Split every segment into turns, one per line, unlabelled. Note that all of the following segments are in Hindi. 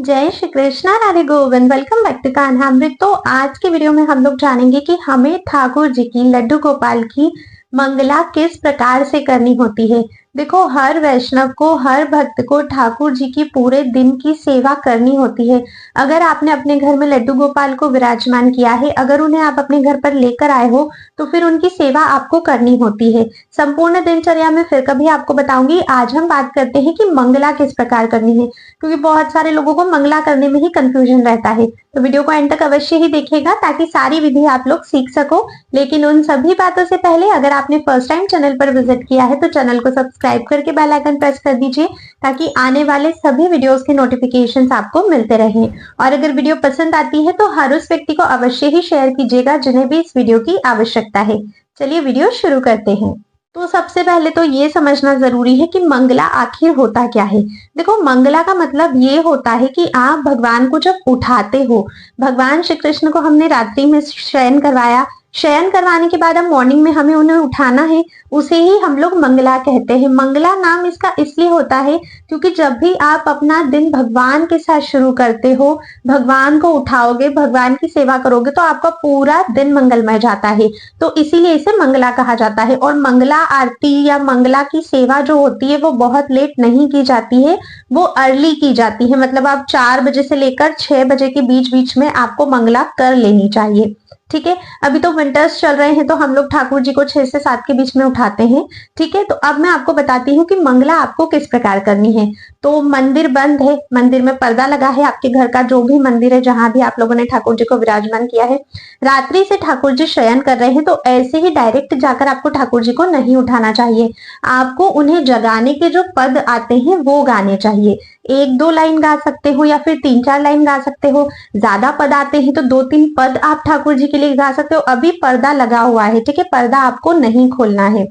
जय Shri Krishna, Radhe Govind. Welcome back to Kanhamrit. तो आज के वीडियो में हम लोग जानेंगे कि हमें ठाकुर जी की, लड्डू गोपाल की मंगला किस प्रकार से करनी होती है। देखो, हर वैष्णव को, हर भक्त को ठाकुर जी की पूरे दिन की सेवा करनी होती है। अगर आपने अपने घर में लड्डू गोपाल को विराजमान किया है, अगर उन्हें आप अपने घर पर लेकर आए हो, तो फिर उनकी सेवा आपको करनी होती है। संपूर्ण दिनचर्या में फिर कभी आपको बताऊंगी। आज हम बात करते हैं कि मंगला किस प्रकार करनी है, क्योंकि बहुत सारे लोगों को मंगला करने में ही कंफ्यूजन रहता है। तो वीडियो को एंड तक अवश्य ही देखिएगा ताकि सारी विधि आप लोग सीख सको। लेकिन उन सभी बातों से पहले, अगर आपने फर्स्ट टाइम चैनल पर विजिट किया है तो चैनल को सब्सक्राइब करके बेल आइकन प्रेस कर दीजिए ताकि आने वाले सभी वीडियोस के नोटिफिकेशंस आपको मिलते रहें। और अगर वीडियो पसंद आती है तो हर उस व्यक्ति को अवश्य ही शेयर कीजिएगा जिन्हें भी इस वीडियो की आवश्यकता है। चलिए वीडियो शुरू करते हैं। तो सबसे पहले तो ये समझना जरूरी है कि मंगला आखिर होता क्या है। देखो, मंगला का मतलब ये होता है कि आप भगवान को जब उठाते हो, भगवान श्री कृष्ण को हमने रात्रि में शयन करवाया, शयन करवाने के बाद अब मॉर्निंग में हमें उन्हें उठाना है, उसे ही हम लोग मंगला कहते हैं। मंगला नाम इसका इसलिए होता है क्योंकि जब भी आप अपना दिन भगवान के साथ शुरू करते हो, भगवान को उठाओगे, भगवान की सेवा करोगे, तो आपका पूरा दिन मंगलमय जाता है। तो इसीलिए इसे मंगला कहा जाता है। और मंगला आरती या मंगला की सेवा जो होती है वो बहुत लेट नहीं की जाती है, वो अर्ली की जाती है। मतलब आप 4 बजे से लेकर 6 बजे के बीच बीच में आपको मंगला कर लेनी चाहिए। ठीक है, अभी तो विंटर्स चल रहे हैं तो हम लोग ठाकुर जी को 6 से 7 के बीच में उठाते हैं। ठीक है, तो अब मैं आपको बताती हूँ कि मंगला आपको किस प्रकार करनी है। तो मंदिर बंद है, मंदिर में पर्दा लगा है, आपके घर का जो भी मंदिर है जहां भी आप लोगों ने ठाकुर जी को विराजमान किया है, रात्रि से ठाकुर जी शयन कर रहे हैं, तो ऐसे ही डायरेक्ट जाकर आपको ठाकुर जी को नहीं उठाना चाहिए। आपको उन्हें जगाने के जो पद आते हैं वो गाने चाहिए। 1-2 लाइन गा सकते हो या फिर 3-4 लाइन गा सकते हो। ज्यादा पद आते हैं तो 2-3 पद आप ठाकुर जी के लिए गा सकते हो। अभी पर्दा लगा हुआ है, ठीक है, पर्दा आपको नहीं खोलना है।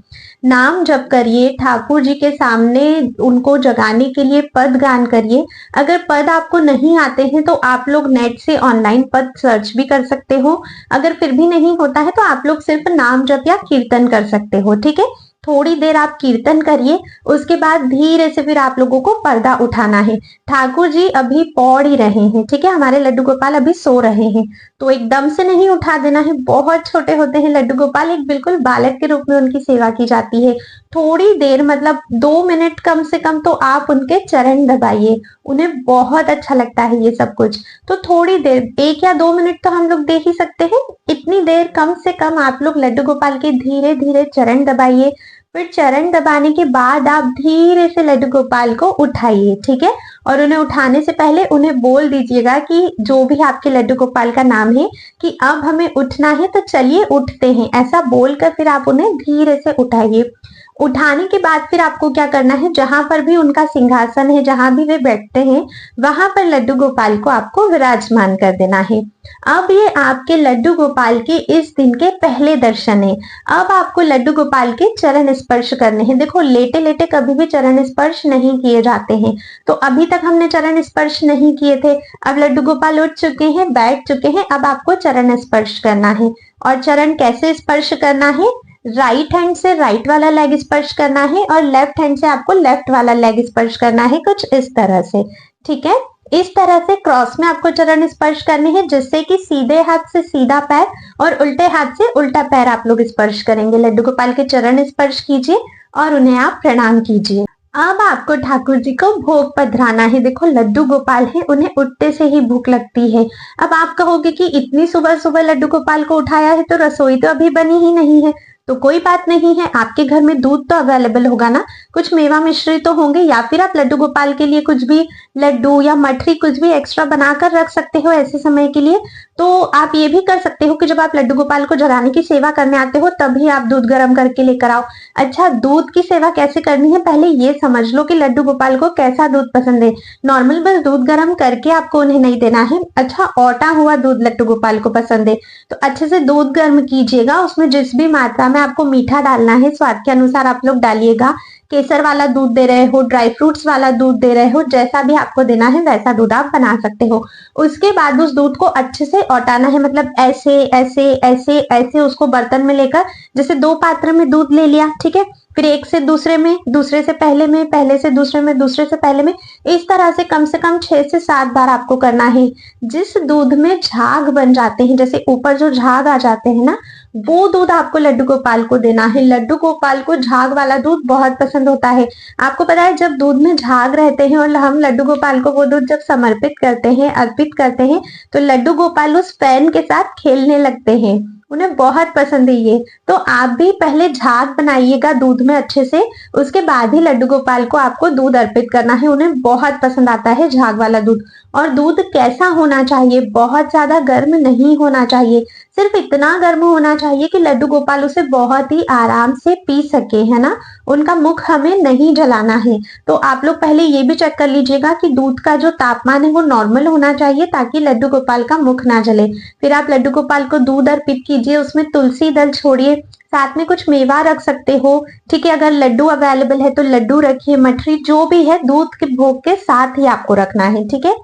नाम जप करिए, ठाकुर जी के सामने उनको जगाने के लिए पद गान करिए। अगर पद आपको नहीं आते हैं तो आप लोग नेट से ऑनलाइन पद सर्च भी कर सकते हो। अगर फिर भी नहीं होता है तो आप लोग सिर्फ नाम जप या कीर्तन कर सकते हो। ठीक है, थोड़ी देर आप कीर्तन करिए, उसके बाद धीरे से फिर आप लोगों को पर्दा उठाना है। ठाकुर जी अभी पौड़ ही रहे हैं, ठीक है, हमारे लड्डू गोपाल अभी सो रहे हैं, तो एकदम से नहीं उठा देना है। बहुत छोटे होते हैं लड्डू गोपाल, एक बिल्कुल बालक के रूप में उनकी सेवा की जाती है। थोड़ी देर, मतलब 2 मिनट कम से कम तो आप उनके चरण दबाइए। उन्हें बहुत अच्छा लगता है ये सब कुछ। तो थोड़ी देर, 1 या 2 मिनट तो हम लोग दे ही सकते हैं। इतनी देर कम से कम आप लोग लड्डू गोपाल के धीरे धीरे चरण दबाइए। फिर चरण दबाने के बाद आप धीरे से लड्डू गोपाल को उठाइए। ठीक है, और उन्हें उठाने से पहले उन्हें बोल दीजिएगा कि जो भी आपके लड्डू गोपाल का नाम है कि अब हमें उठना है, तो चलिए उठते हैं, ऐसा बोलकर फिर आप उन्हें धीरे से उठाइए। उठाने के बाद फिर आपको क्या करना है, जहां पर भी उनका सिंहासन है, जहां भी वे बैठते हैं, वहां पर लड्डू गोपाल को आपको विराजमान कर देना है। अब ये आपके लड्डू गोपाल के इस दिन के पहले दर्शन है। अब आपको लड्डू गोपाल के चरण स्पर्श करने हैं। देखो, लेटे लेटे कभी भी चरण स्पर्श नहीं किए जाते हैं, तो अभी तक हमने चरण स्पर्श नहीं किए थे। अब लड्डू गोपाल उठ चुके हैं, बैठ चुके हैं, अब आपको चरण स्पर्श करना है। और चरण कैसे स्पर्श करना है, राइट हैंड से राइट वाला लेग स्पर्श करना है और लेफ्ट हैंड से आपको लेफ्ट वाला लेग स्पर्श करना है, कुछ इस तरह से। ठीक है, इस तरह से क्रॉस में आपको चरण स्पर्श करने हैं, जिससे कि सीधे हाथ से सीधा पैर और उल्टे हाथ से उल्टा पैर आप लोग स्पर्श करेंगे। लड्डू गोपाल के चरण स्पर्श कीजिए और उन्हें आप प्रणाम कीजिए। अब आपको ठाकुर जी को भोग पधराना है। देखो, लड्डू गोपाल है, उन्हें उठते से ही भूख लगती है। अब आप कहोगे कि इतनी सुबह सुबह लड्डू गोपाल को उठाया है तो रसोई तो अभी बनी ही नहीं है। तो कोई बात नहीं है, आपके घर में दूध तो अवेलेबल होगा ना, कुछ मेवा मिश्री तो होंगे, या फिर आप लड्डू गोपाल के लिए कुछ भी लड्डू या मठरी कुछ भी एक्स्ट्रा बनाकर रख सकते हो ऐसे समय के लिए। तो आप ये भी कर सकते हो कि जब आप लड्डू गोपाल को जगाने की सेवा करने आते हो तभी आप दूध गर्म करके लेकर आओ। अच्छा, दूध की सेवा कैसे करनी है, पहले ये समझ लो कि लड्डू गोपाल को कैसा दूध पसंद है। नॉर्मल बस दूध गर्म करके आपको उन्हें नहीं देना है। अच्छा, औटा हुआ दूध लड्डू गोपाल को पसंद है, तो अच्छे से दूध गर्म कीजिएगा। उसमें जिस भी मात्रा में आपको मीठा डालना है, स्वाद के अनुसार आप लोग डालिएगा। केसर वाला दूध दे रहे हो, ड्राई फ्रूट्स वाला दूध दे रहे हो, जैसा भी आपको देना है वैसा दूध आप बना सकते हो। उसके बाद उस दूध को अच्छे से औटाना है, मतलब ऐसे ऐसे ऐसे ऐसे उसको बर्तन में लेकर, जैसे 2 पात्र में दूध ले लिया, ठीक है, फिर एक से दूसरे में, दूसरे से पहले में, पहले से दूसरे में, दूसरे से पहले में, इस तरह से कम 6 से 7 बार आपको करना है। जिस दूध में झाग बन जाते हैं, जैसे ऊपर जो झाग आ जाते हैं ना, वो दूध आपको लड्डू गोपाल को देना है। लड्डू गोपाल को झाग वाला दूध बहुत पसंद होता है। आपको पता है जब दूध में झाग रहते हैं और हम लड्डू गोपाल को वो दूध जब समर्पित करते हैं, अर्पित करते हैं, तो लड्डू गोपाल उस फैन के साथ खेलने लगते हैं। उन्हें बहुत पसंद है ये। तो आप भी पहले झाग बनाइएगा दूध में अच्छे से, उसके बाद ही लड्डू गोपाल को आपको दूध अर्पित करना है। उन्हें बहुत पसंद आता है झाग वाला दूध। और दूध कैसा होना चाहिए? बहुत ज्यादा गर्म नहीं होना चाहिए, सिर्फ इतना गर्म होना चाहिए कि लड्डू गोपाल उसे बहुत ही आराम से पी सके, है ना। उनका मुख हमें नहीं जलाना है। तो आप लोग पहले ये भी चेक कर लीजिएगा कि दूध का जो तापमान है वो नॉर्मल होना चाहिए, ताकि लड्डू गोपाल का मुख ना जले। फिर आप लड्डू गोपाल को दूध अर्पित कीजिए, उसमें तुलसी दल छोड़िए, साथ में कुछ मेवा रख सकते हो, ठीक है। अगर लड्डू अवेलेबल है तो लड्डू रखिए, मठरी जो भी है दूध के भोग के साथ ही आपको रखना है, ठीक है।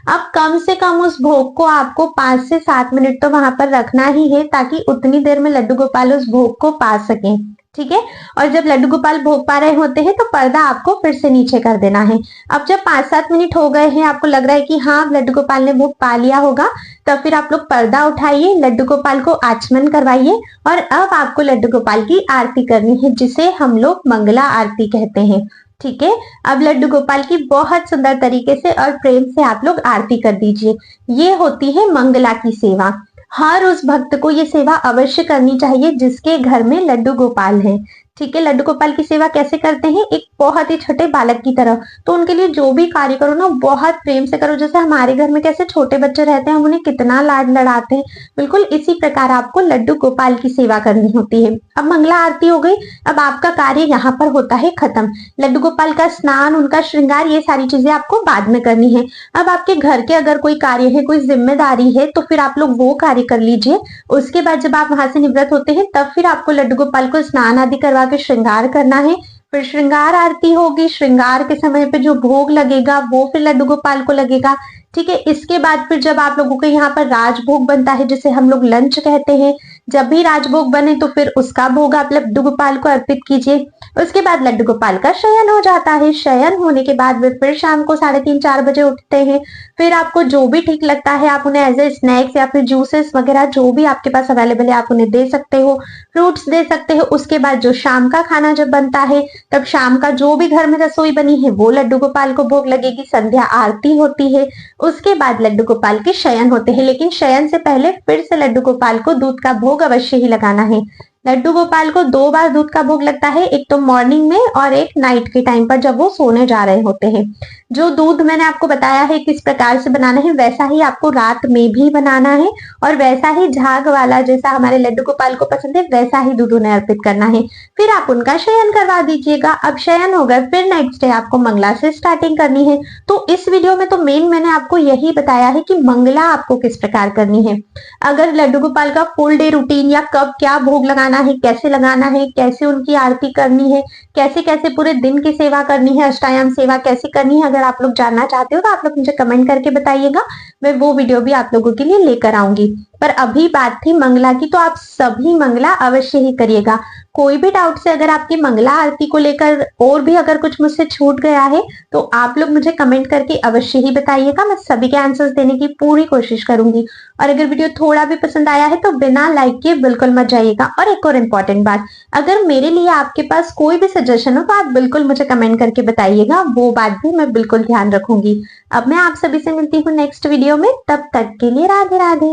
अब कम से कम उस भोग को आपको 5 से 7 मिनट तो वहां पर रखना ही है, ताकि उतनी देर में लड्डू गोपाल उस भोग को पा सकें, ठीक है। और जब लड्डू गोपाल भोग पा रहे होते हैं तो पर्दा आपको फिर से नीचे कर देना है। अब जब 5-7 मिनट हो गए हैं, आपको लग रहा है कि हाँ लड्डू गोपाल ने भोग पा लिया होगा, तब फिर आप लोग पर्दा उठाइए, लड्डू गोपाल को आचमन करवाइए और अब आपको लड्डू गोपाल की आरती करनी है, जिसे हम लोग मंगला आरती कहते हैं, ठीक है। अब लड्डू गोपाल की बहुत सुंदर तरीके से और प्रेम से आप लोग आरती कर दीजिए। ये होती है मंगला की सेवा। हर उस भक्त को ये सेवा अवश्य करनी चाहिए जिसके घर में लड्डू गोपाल है, ठीक है। लड्डू गोपाल की सेवा कैसे करते हैं? एक बहुत ही छोटे बालक की तरह। तो उनके लिए जो भी कार्य करो ना, बहुत प्रेम से करो। जैसे हमारे घर में कैसे छोटे बच्चे रहते हैं, हम उन्हें कितना लाड लड़ाते हैं, बिल्कुल इसी प्रकार आपको लड्डू गोपाल की सेवा करनी होती है। अब मंगला आरती हो गई, अब आपका कार्य यहाँ पर होता है खत्म। लड्डू गोपाल का स्नान, उनका श्रृंगार, ये सारी चीजें आपको बाद में करनी है। अब आपके घर के अगर कोई कार्य है, कोई जिम्मेदारी है, तो फिर आप लोग वो कार्य कर लीजिए। उसके बाद जब आप वहां से निवृत्त होते हैं, तब फिर आपको लड्डू गोपाल को स्नान आदि करवा के श्रृंगार करना है। फिर श्रृंगार आरती होगी, श्रृंगार के समय पे जो भोग लगेगा वो फिर लड्डू गोपाल को लगेगा, ठीक है। इसके बाद फिर जब आप लोगों के यहाँ पर राजभोग बनता है, जिसे हम लोग लंच कहते हैं, जब भी राजभोग बने तो फिर उसका भोग आप लड्डू गोपाल को अर्पित कीजिए। उसके बाद लड्डू गोपाल का शयन हो जाता है। शयन होने के बाद वे फिर शाम को 3:30-4 बजे उठते हैं। फिर आपको जो भी ठीक लगता है आप उन्हें एज ए स्नैक्स या फिर जूसेस वगैरह जो भी आपके पास अवेलेबल है आप उन्हें दे सकते हो, फ्रूट्स दे सकते हो। उसके बाद जो शाम का खाना जब बनता है, तब शाम का जो भी घर में रसोई बनी है वो लड्डू गोपाल को भोग लगेगी। संध्या आरती होती है, उसके बाद लड्डू गोपाल के शयन होते हैं। लेकिन शयन से पहले फिर से लड्डू गोपाल को दूध का भोग अवश्य ही लगाना है। लड्डू गोपाल को 2 बार दूध का भोग लगता है, एक तो मॉर्निंग में और एक नाइट के टाइम पर जब वो सोने जा रहे होते हैं। जो दूध मैंने आपको बताया है किस प्रकार से बनाना है, वैसा ही आपको रात में भी बनाना है और वैसा ही झाग वाला, जैसा हमारे लड्डू गोपाल को पसंद है, वैसा ही दूध उन्हें अर्पित करना है। फिर आप उनका शयन करवा दीजिएगा। अब शयन हो गया, फिर नेक्स्ट डे आपको मंगला से स्टार्टिंग करनी है। तो इस वीडियो में तो मेन मैंने आपको यही बताया है कि मंगला आपको किस प्रकार करनी है। अगर लड्डू गोपाल का फुल डे रूटीन या कब क्या भोग लगाना है, कैसे लगाना है, कैसे उनकी आरती करनी है, कैसे कैसे पूरे दिन की सेवा करनी है, अष्टायाम सेवा कैसे करनी है, अगर आप लोग जानना चाहते हो तो आप लोग मुझे कमेंट करके बताइएगा। मैं वो वीडियो भी आप लोगों के लिए लेकर आऊंगी। पर अभी बात थी मंगला की, तो आप सभी मंगला अवश्य ही करिएगा। कोई भी डाउट से अगर आपकी मंगला आरती को लेकर और भी अगर कुछ मुझसे छूट गया है तो आप लोग मुझे कमेंट करके अवश्य ही बताइएगा। मैं सभी के आंसर्स देने की पूरी कोशिश करूंगी। और अगर वीडियो थोड़ा भी पसंद आया है तो बिना लाइक किए बिल्कुल मत जाइएगा। और एक और इम्पोर्टेंट बात, अगर मेरे लिए आपके पास कोई भी सजेशन हो तो आप बिल्कुल मुझे कमेंट करके बताइएगा, वो बात भी मैं बिल्कुल ध्यान रखूंगी। अब मैं आप सभी से मिलती हूँ नेक्स्ट वीडियो में, तब तक के लिए राधे राधे।